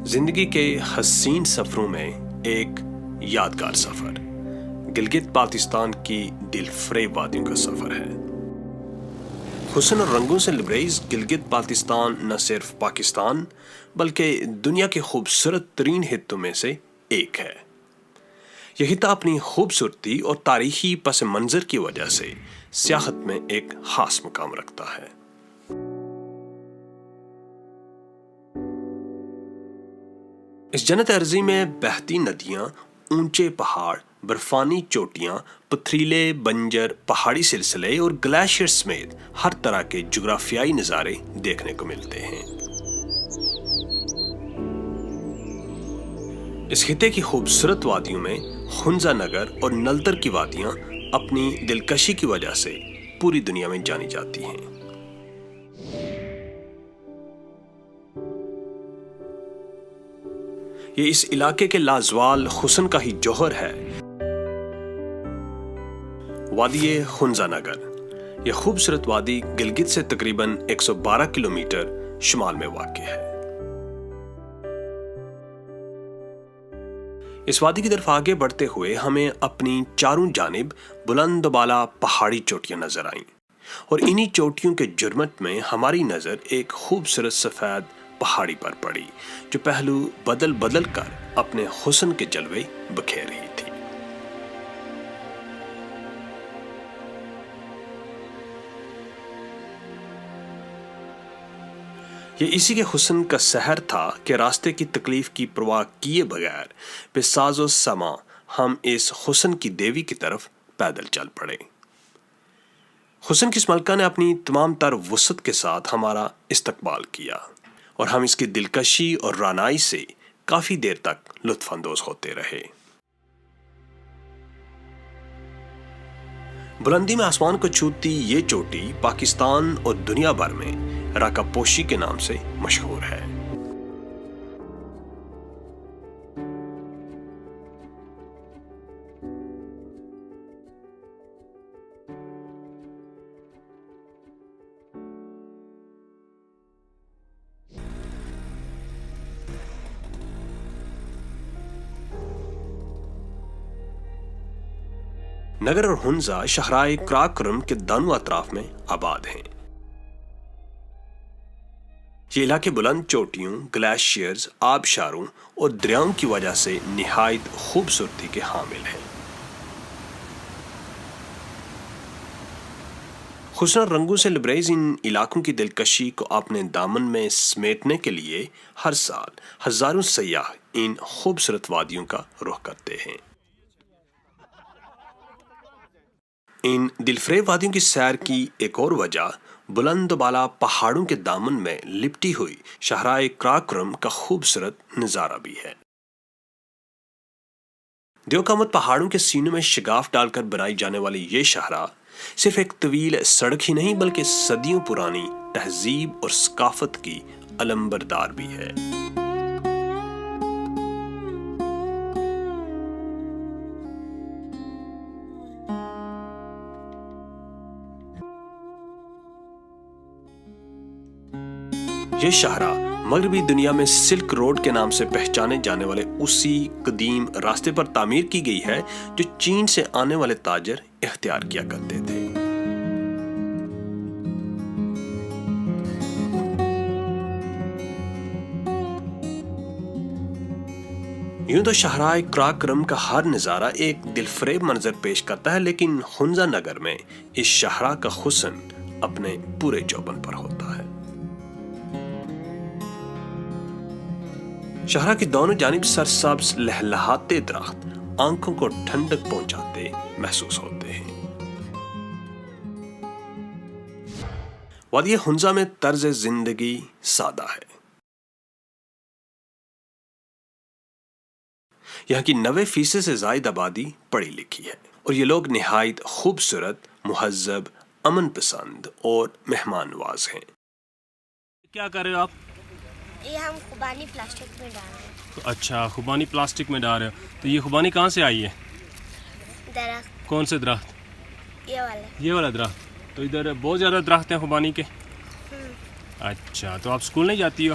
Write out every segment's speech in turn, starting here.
زندگی کے حسین سفروں میں ایک یادگار سفر گلگت بلتستان کی دل فریب وادیوں کا سفر ہے۔ حسن اور رنگوں سے لبریز گلگت بلتستان نہ صرف پاکستان بلکہ دنیا کے خوبصورت ترین خطوں میں سے ایک ہے۔ یہ خطہ اپنی خوبصورتی اور تاریخی پس منظر کی وجہ سے سیاحت میں ایک خاص مقام رکھتا ہے۔ اس جنت ارضی میں بہتی ندیاں، اونچے پہاڑ، برفانی چوٹیاں، پتھریلے بنجر پہاڑی سلسلے اور گلیشیئر سمیت ہر طرح کے جغرافیائی نظارے دیکھنے کو ملتے ہیں۔ اس خطے کی خوبصورت وادیوں میں خنزہ نگر اور نلدر کی وادیاں اپنی دلکشی کی وجہ سے پوری دنیا میں جانی جاتی ہیں۔ یہ اس علاقے کے لازوال حسن کا ہی جوہر ہے۔ وادی خنزہ نگر، یہ خوبصورت وادی گلگت سے تقریباً 112 کلومیٹر شمال میں واقع ہے۔ اس وادی کی طرف آگے بڑھتے ہوئے ہمیں اپنی چاروں جانب بلند و بالا پہاڑی چوٹیاں نظر آئیں، اور انہی چوٹیوں کے جرمٹ میں ہماری نظر ایک خوبصورت سفید پہاڑی پر پڑی جو پہلو بدل بدل کر اپنے حسن کے جلوے بکھیر رہی تھی۔ یہ اسی کے حسن کا سحر تھا کہ راستے کی تکلیف کی پرواہ کیے بغیر بے ساز و سماں ہم اس حسن کی دیوی کی طرف پیدل چل پڑے۔ حسن کی اس ملکہ نے اپنی تمام تر وسعت کے ساتھ ہمارا استقبال کیا، اور ہم اس کی دلکشی اور رعنائی سے کافی دیر تک لطف اندوز ہوتے رہے۔ بلندی میں آسمان کو چھوتی یہ چوٹی پاکستان اور دنیا بھر میں راکا پوشی کے نام سے مشہور ہے۔ نگر اور ہنزہ شاہراہ قراقرم کے دونوں اطراف میں آباد ہیں۔ یہ علاقے بلند چوٹیوں، گلیشیئرز، آبشاروں اور دریاؤں کی وجہ سے نہایت خوبصورتی کے حامل ہیں۔ حسن اور رنگوں سے لبریز ان علاقوں کی دلکشی کو اپنے دامن میں سمیٹنے کے لیے ہر سال ہزاروں سیاح ان خوبصورت وادیوں کا رخ کرتے ہیں۔ ان دلفریب وادیوں کی سیر کی ایک اور وجہ بلند و بالا پہاڑوں کے دامن میں لپٹی ہوئی شاہراہ قراقرم کا خوبصورت نظارہ بھی ہے۔ دیو قامت پہاڑوں کے سینوں میں شگاف ڈال کر بنائی جانے والی یہ شاہراہ صرف ایک طویل سڑک ہی نہیں بلکہ صدیوں پرانی تہذیب اور ثقافت کی علمبردار بھی ہے۔ یہ شاہراہ مغربی دنیا میں سلک روڈ کے نام سے پہچانے جانے والے اسی قدیم راستے پر تعمیر کی گئی ہے جو چین سے آنے والے تاجر اختیار کیا کرتے تھے۔ یوں تو شاہراہ قراقرم کا ہر نظارہ ایک دلفریب منظر پیش کرتا ہے، لیکن خنزہ نگر میں اس شاہراہ کا حسن اپنے پورے جوبن پر ہوتا ہے۔ شاہراہ کی دونوں جانب سرسبز لہلہاتے درخت آنکھوں کو ٹھنڈک پہنچاتے محسوس ہوتے ہیں۔ وادی خنزہ میں طرز زندگی سادہ ہے۔ یہاں کی 90% سے زائد آبادی پڑھی لکھی ہے، اور یہ لوگ نہایت خوبصورت، مہذب، امن پسند اور مہمان نواز ہیں۔ کیا کر رہے ہو آپ؟ یہ ہم خوبانی پلاسٹک میں ڈال رہے ہیں۔ اچھا، خوبانی پلاسٹک میں ڈال رہے ہو، تو یہ خوبانی کہاں سے آئی ہے؟ درخت۔ کون سے درخت؟ یہ والا درخت۔ تو ادھر بہت زیادہ درخت ہیں خوبانی کے۔ اچھا، تو آپ اسکول نہیں جاتی ہو؟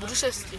Bruszewski.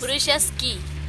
Bruszewski.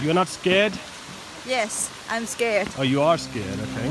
You're not scared? Yes, I'm scared. Oh, you are scared. Okay.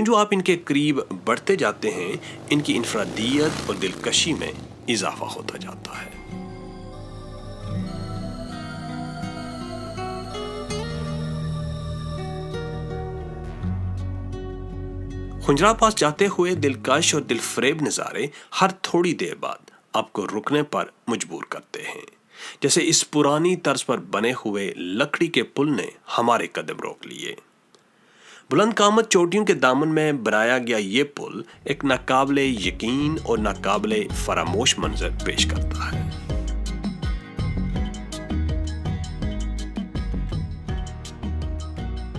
جو آپ ان کے قریب بڑھتے جاتے ہیں ان کی انفرادیت اور دلکشی میں اضافہ ہوتا جاتا ہے۔ خنجراب پاس جاتے ہوئے دلکش اور دلفریب نظارے ہر تھوڑی دیر بعد آپ کو رکنے پر مجبور کرتے ہیں، جیسے اس پرانی طرز پر بنے ہوئے لکڑی کے پل نے ہمارے قدم روک لیے۔ بلند قامت چوٹیوں کے دامن میں بنایا گیا یہ پل ایک ناقابل یقین اور ناقابل فراموش منظر پیش کرتا ہے۔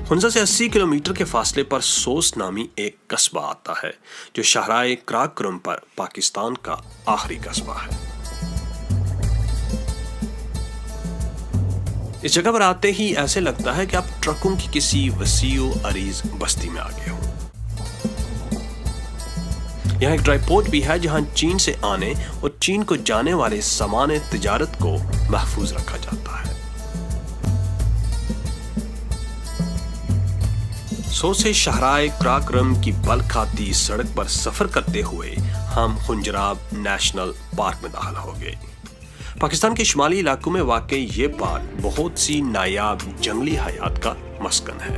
خنزہ سے 80 کلومیٹر کے فاصلے پر سوس نامی ایک قصبہ آتا ہے جو شاہراہ کراکرم پر پاکستان کا آخری قصبہ ہے۔ اس جگہ پر آتے ہی ایسے لگتا ہے کہ آپ ٹرکوں کی کسی وسیع و عریض بستی میں آگئے ہوں۔ یہاں ایک ڈرائی پورٹ بھی ہے جہاں چین سے آنے اور چین کو جانے والے سامان تجارت کو محفوظ رکھا جاتا ہے۔ سو سے شاہراہ کراکرم کی بل کھاتی سڑک پر سفر کرتے ہوئے ہم خنجراب نیشنل پارک میں داخل ہو گئے۔ پاکستان کے شمالی علاقوں میں واقع یہ پارک بہت سی نایاب جنگلی حیات کا مسکن ہے۔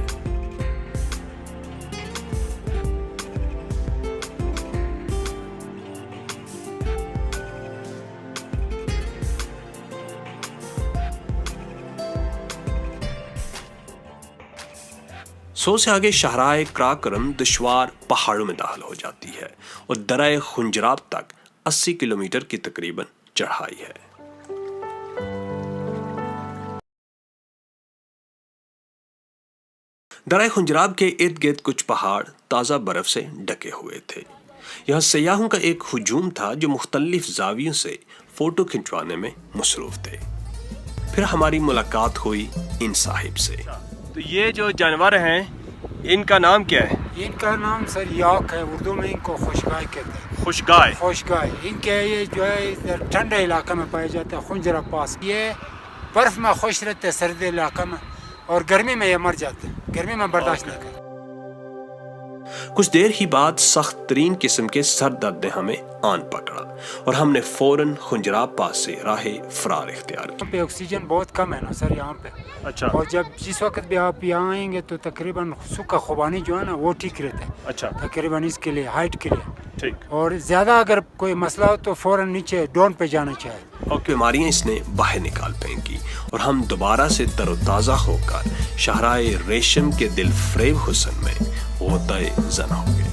سو سے آگے شاہراہ کراکرم دشوار پہاڑوں میں داخل ہو جاتی ہے اور درہ خنجراب تک 80 کلومیٹر کی تقریباً چڑھائی ہے۔ درہ خنجراب کے ارد گرد کچھ پہاڑ تازہ برف سے ڈھکے ہوئے تھے۔ یہاں سیاحوں کا ایک ہجوم تھا جو مختلف زاویوں سے فوٹو کھنچوانے میں مصروف تھے۔ پھر ہماری ملاقات ہوئی ان صاحب سے۔ تو یہ جو جانور ہیں ان کا نام کیا ہے؟ ان کا نام سر یاک ہے، اردو میں ان کو خوشگائے کہتے ہیں۔ خوشگائے؟ خوشگائے ان کے یہ جو ہے ٹھنڈے علاقے میں پایا جاتا ہے، خنجراب پاس۔ یہ برف میں خوش رہتے ہیں سرد علاقے میں، اور گرمی میں یہ مر جاتے ہیں، گرمی میں برداشت نہیں کرتے۔ کچھ دیر ہی بعد سخت ترین قسم کے سر درد نے ہمیں آن پکڑا اور ہم نے فوراً خنجراب پاس سے راہ فرار اختیار کی۔ یہاں پہ آکسیجن بہت کم ہے نا سر یہاں پہ۔ اچھا۔ اور جب جس وقت بھی آپ یہاں آئیں گے تو تقریباً سکا خوبانی جو ہے نا وہ ٹھیک رہتا ہے، اچھا تقریباً اس کے لیے ہائٹ کے لیے۔ ٹھیک۔ اور زیادہ اگر کوئی مسئلہ ہو تو فوراً نیچے ڈون پہ جانا چاہیے۔ اور بیماریاں اس نے باہر نکال پھینکی اور ہم دوبارہ سے تر و تازہ ہو کر شاہراہ ریشم کے دل فریب حسن میں غوطۂ زن ہو گئے۔